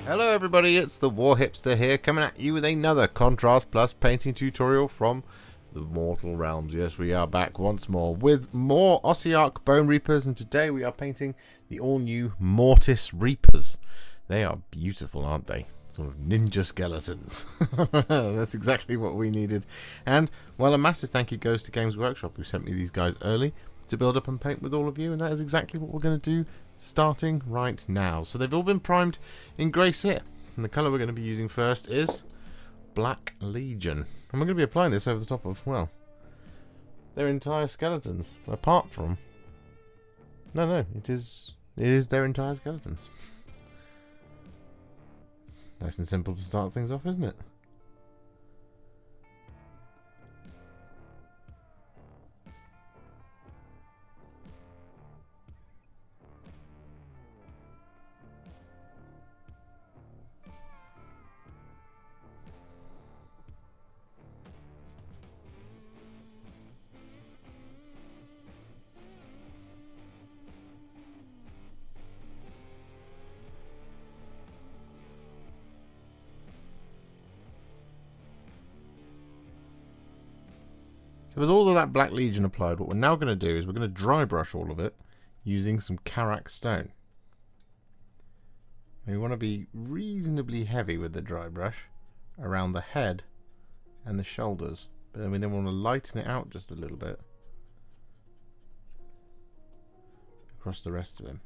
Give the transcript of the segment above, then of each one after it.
Hello everybody, it's the War Hipster here, coming at you with another Contrast Plus painting tutorial from the Mortal Realms. Yes, we are back once more with more Ossiarch Bonereapers, and today we are painting the all-new Mortis Reapers. They are beautiful, aren't they? Sort of ninja skeletons. That's exactly what we needed. And, well, a massive thank you goes to Games Workshop, who sent me these guys early to build up and paint with all of you, and that is exactly what we're going to do starting right now. So they've all been primed in grey Seer, and the colour we're going to be using first is Black Legion, and we're going to be applying this over the top of, well, their entire skeletons, apart from, no, it is their entire skeletons. It's nice and simple to start things off, isn't it? So with all of that Black Legion applied, what we're now going to do is we're going to dry brush all of it using some Karak Stone. We want to be reasonably heavy with the dry brush around the head and the shoulders, but then we want to lighten it out just a little bit across the rest of him.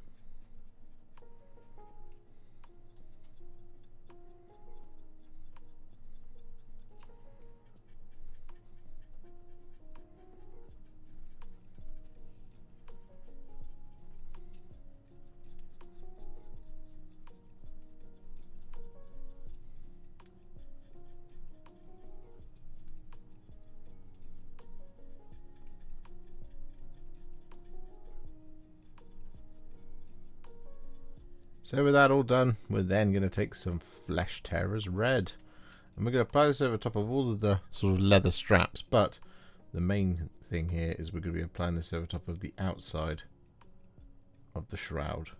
So with that all done, we're then going to take some Flesh Tearers Red, and we're going to apply this over top of all of the sort of leather straps, but the main thing here is we're going to be applying this over top of the outside of the shroud.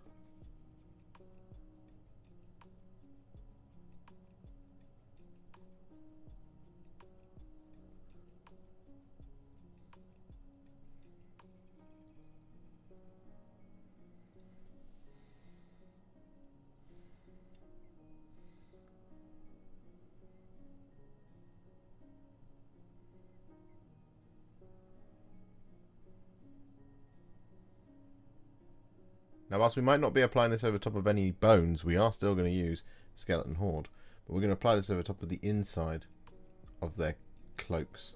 Now, whilst we might not be applying this over top of any bones, we are still going to use Skeleton Horde. But we're going to apply this over top of the inside of their cloaks.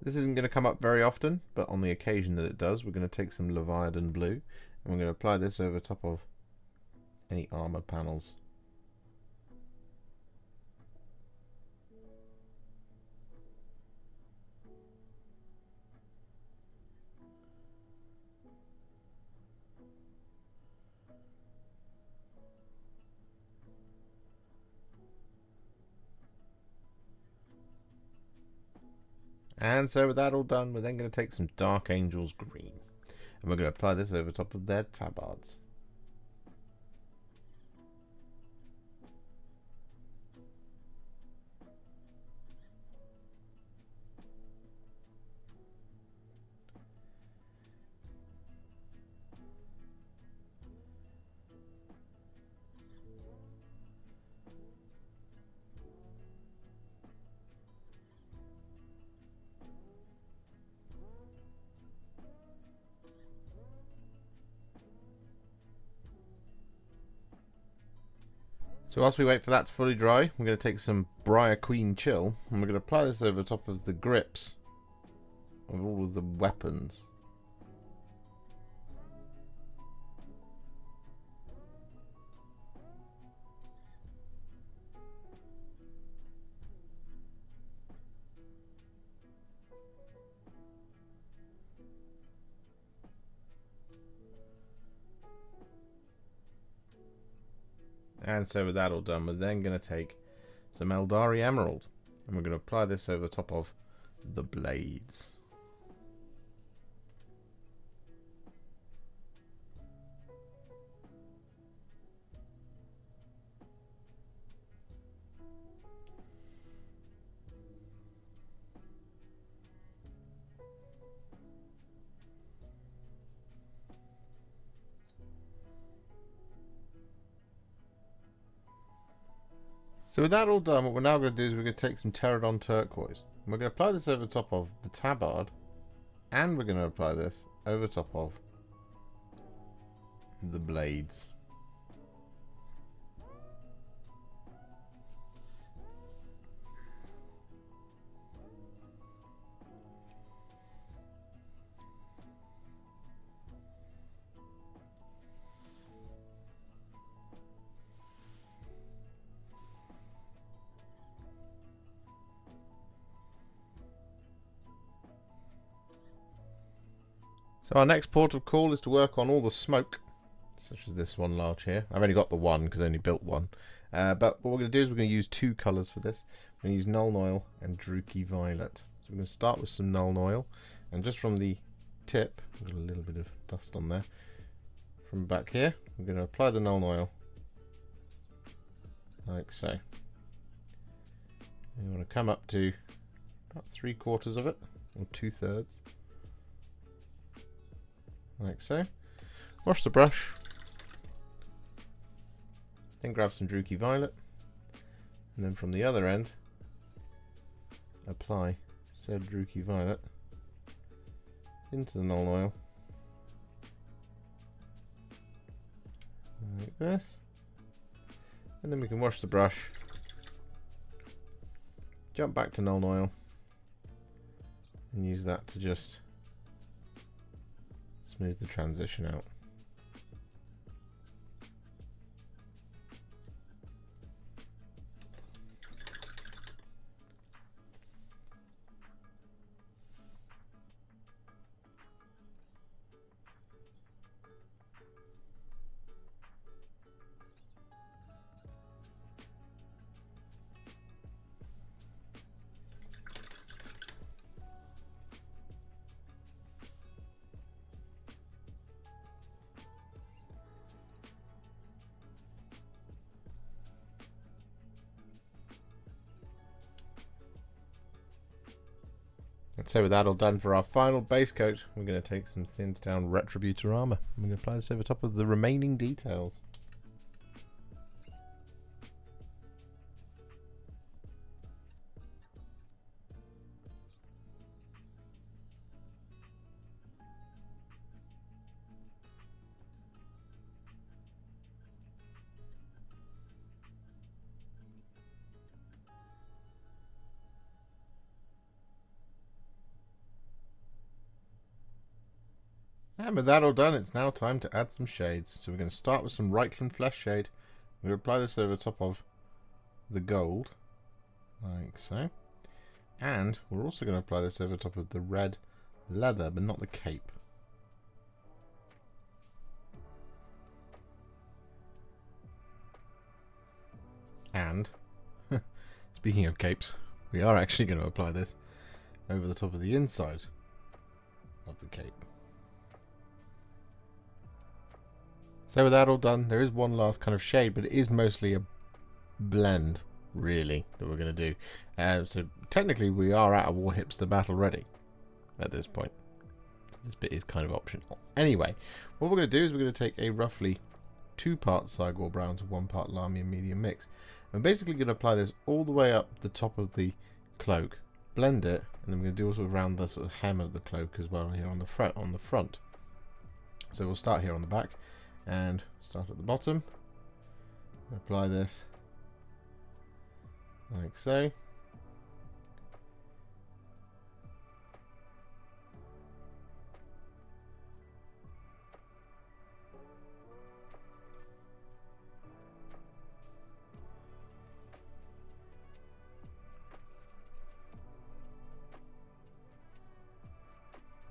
This isn't going to come up very often, but on the occasion that it does, we're going to take some Leviadon Blue, and we're going to apply this over top of any armor panels. And so with that all done, we're then going to take some Dark Angels Green. And we're going to apply this over top of their tabards. So whilst we wait for that to fully dry, we're going to take some Briar Queen Chill and we're going to apply this over top of the grips of all of the weapons. And so with that all done, we're then going to take some Aeldari Emerald and we're going to apply this over the top of the blades. So with that all done, what we're now going to do is we're going to take some Terradon Turquoise. And we're going to apply this over the top of the tabard. And we're going to apply this over top of the blades. So our next port of call is to work on all the smoke, such as this one large here. I've only got the one because I only built one. But what we're going to do is we're going to use two colours for this. We're going to use Nuln Oil and Druchii Violet. So we're going to start with some Nuln Oil. And just from the tip, I've got a little bit of dust on there. From back here, we're going to apply the Nuln Oil. Like so. And you want to come up to about 3/4 of it, or 2/3. Like so. Wash the brush. Then grab some Druchii Violet. And then from the other end, apply said Druchii Violet into the Nuln Oil. Like this. And then we can wash the brush. Jump back to Nuln Oil. And use that to just smooth the transition out. And so with that all done for our final base coat, we're going to take some thinned down Retributor Armour. I'm going to apply this over top of the remaining details. And with that all done, it's now time to add some shades. So we're going to start with some Reikland Fleshshade. We're going to apply this over top of the gold, like so. And we're also going to apply this over top of the red leather, but not the cape. And, speaking of capes, we are actually going to apply this over the top of the inside of the cape. So with that all done, there is one last kind of shade, but it is mostly a blend, really, that we're going to do. So technically we are at a War Hipster battle ready at this point. So this bit is kind of optional. Anyway, what we're going to do is we're going to take a roughly 2 parts Cygor Brown to 1 part Lahmian Medium mix. I'm basically going to apply this all the way up the top of the cloak, blend it, and then we're going to do also around the sort of hem of the cloak as well here on the front. So we'll start here on the back and start at the bottom. Apply this like so.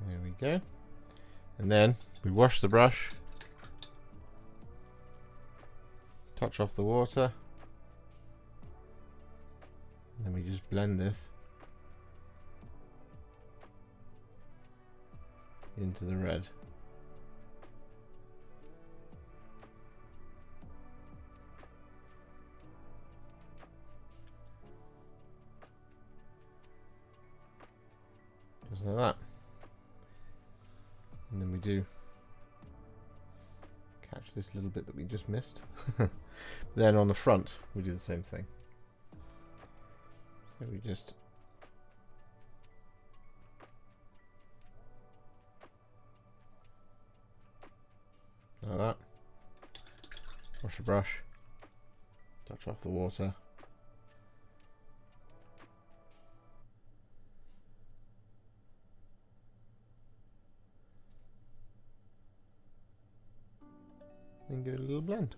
There we go. And then we wash the brush, touch off the water, and then we just blend this into the red. Just like that. And then we do catch this little bit that we just missed. Then on the front we do the same thing. So we just like that. Wash the brush, touch off the water. And give it a little blend.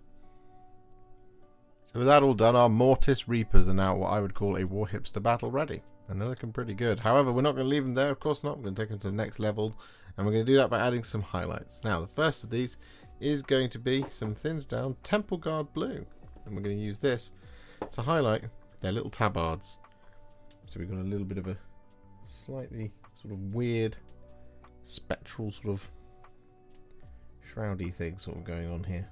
So with that all done, our Mortis Reapers are now what I would call a War Hipster battle ready. And they're looking pretty good. However, we're not going to leave them there, of course not. We're going to take them to the next level. And we're going to do that by adding some highlights. Now, the first of these is going to be some thinned down Temple Guard Blue. And we're going to use this to highlight their little tabards. So we've got a little bit of a slightly sort of weird spectral sort of shroudy thing sort of going on here.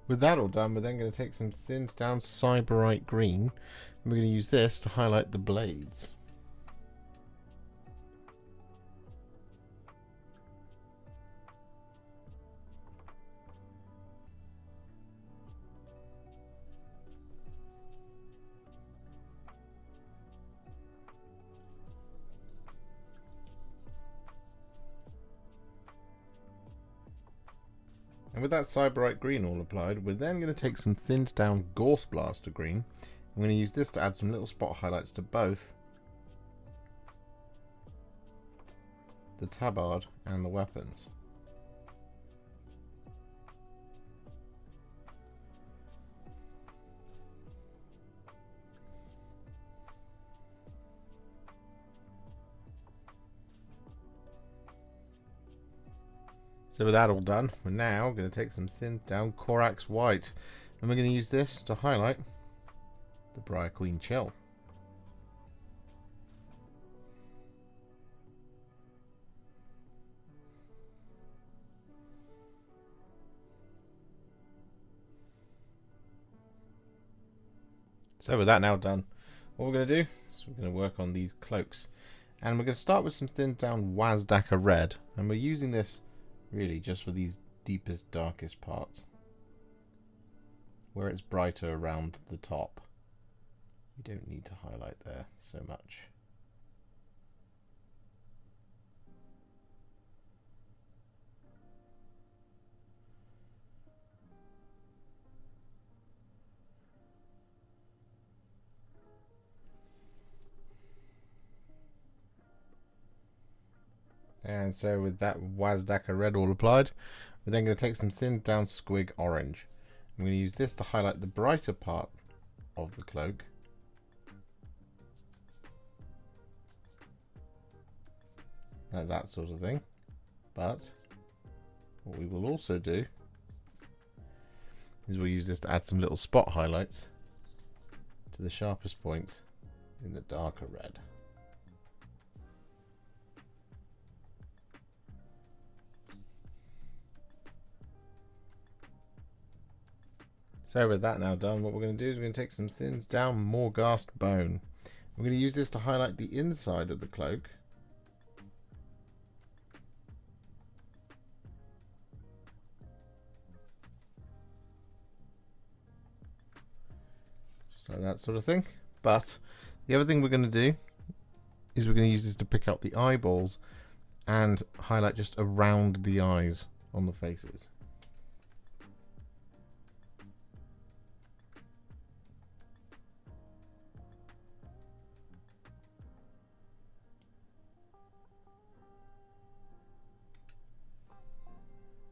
With that all done, we're then going to take some thinned down Sybarite Green, and we're going to use this to highlight the blades. And with that Sybarite Green all applied, we're then going to take some thinned down Gauss Blaster Green. I'm going to use this to add some little spot highlights to both the tabard and the weapons. So with that all done, we're now going to take some thinned down Corax White, and we're going to use this to highlight the Briar Queen Chill. So with that now done, what we're going to do is we're going to work on these cloaks, and we're going to start with some thinned down Wazdakka Red, and we're using this really just for these deepest, darkest parts where it's brighter around the top. We don't need to highlight there so much. And so with that Wazdakka Red all applied, we're then going to take some thinned down Squig Orange. I'm going to use this to highlight the brighter part of the cloak. that sort of thing. But what we will also do is we'll use this to add some little spot highlights to the sharpest points in the darker red. So with that now done, what we're going to do is we're going to take some thinned down Morghast Bone. We're going to use this to highlight the inside of the cloak. Just like that sort of thing. But the other thing we're going to do is we're going to use this to pick out the eyeballs and highlight just around the eyes on the faces.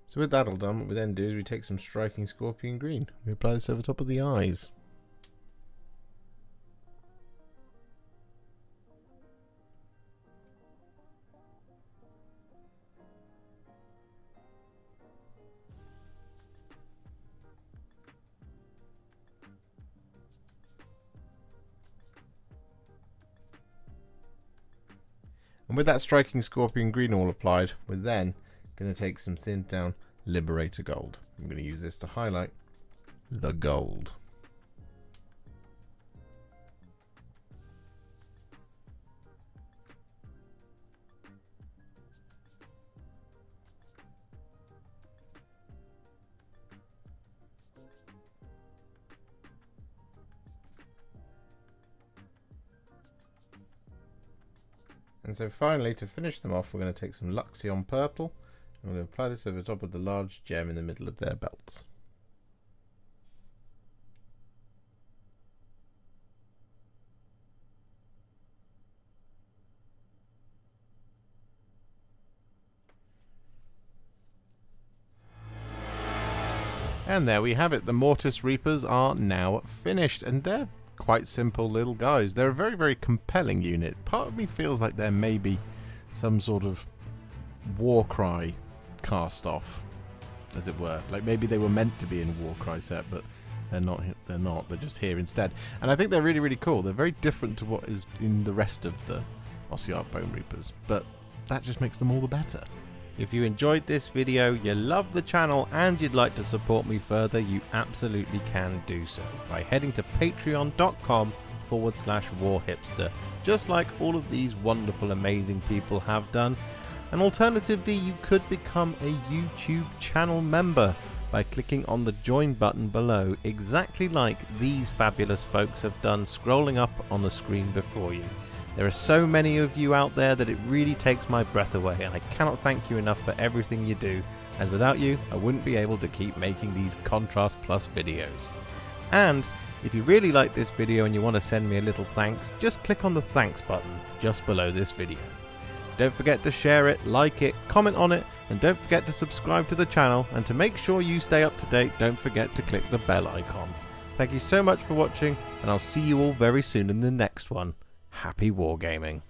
So with that all done, what we then do is we take some striking Scorpion Green. We apply this over top of the eyes. And with that striking Scorpion Green all applied, we're then going to take some thinned down Liberator Gold. I'm going to use this to highlight the gold. And so finally, to finish them off, we're going to take some Luxion Purple. I'm going to apply this over top of the large gem in the middle of their belts. And there we have it. The Mortis Reapers are now finished, and they're quite simple little guys. They're a very, very compelling unit. Part of me feels like there may be some sort of war cry cast off, as it were. Like maybe they were meant to be in a Warcry set, but they're not. They're just here instead. And I think they're really, really cool. They're very different to what is in the rest of the Ossiarch Bonereapers, but that just makes them all the better. If you enjoyed this video, you love the channel, and you'd like to support me further, you absolutely can do so by heading to patreon.com/warhipster, just like all of these wonderful, amazing people have done. And alternatively, you could become a YouTube channel member by clicking on the join button below, exactly like these fabulous folks have done, scrolling up on the screen before you. There are so many of you out there that it really takes my breath away, and I cannot thank you enough for everything you do, as without you I wouldn't be able to keep making these Contrast Plus videos. And if you really like this video and you want to send me a little thanks, just click on the thanks button just below this video. Don't forget to share it, like it, comment on it, and don't forget to subscribe to the channel, and to make sure you stay up to date, don't forget to click the bell icon. Thank you so much for watching, and I'll see you all very soon in the next one. Happy wargaming.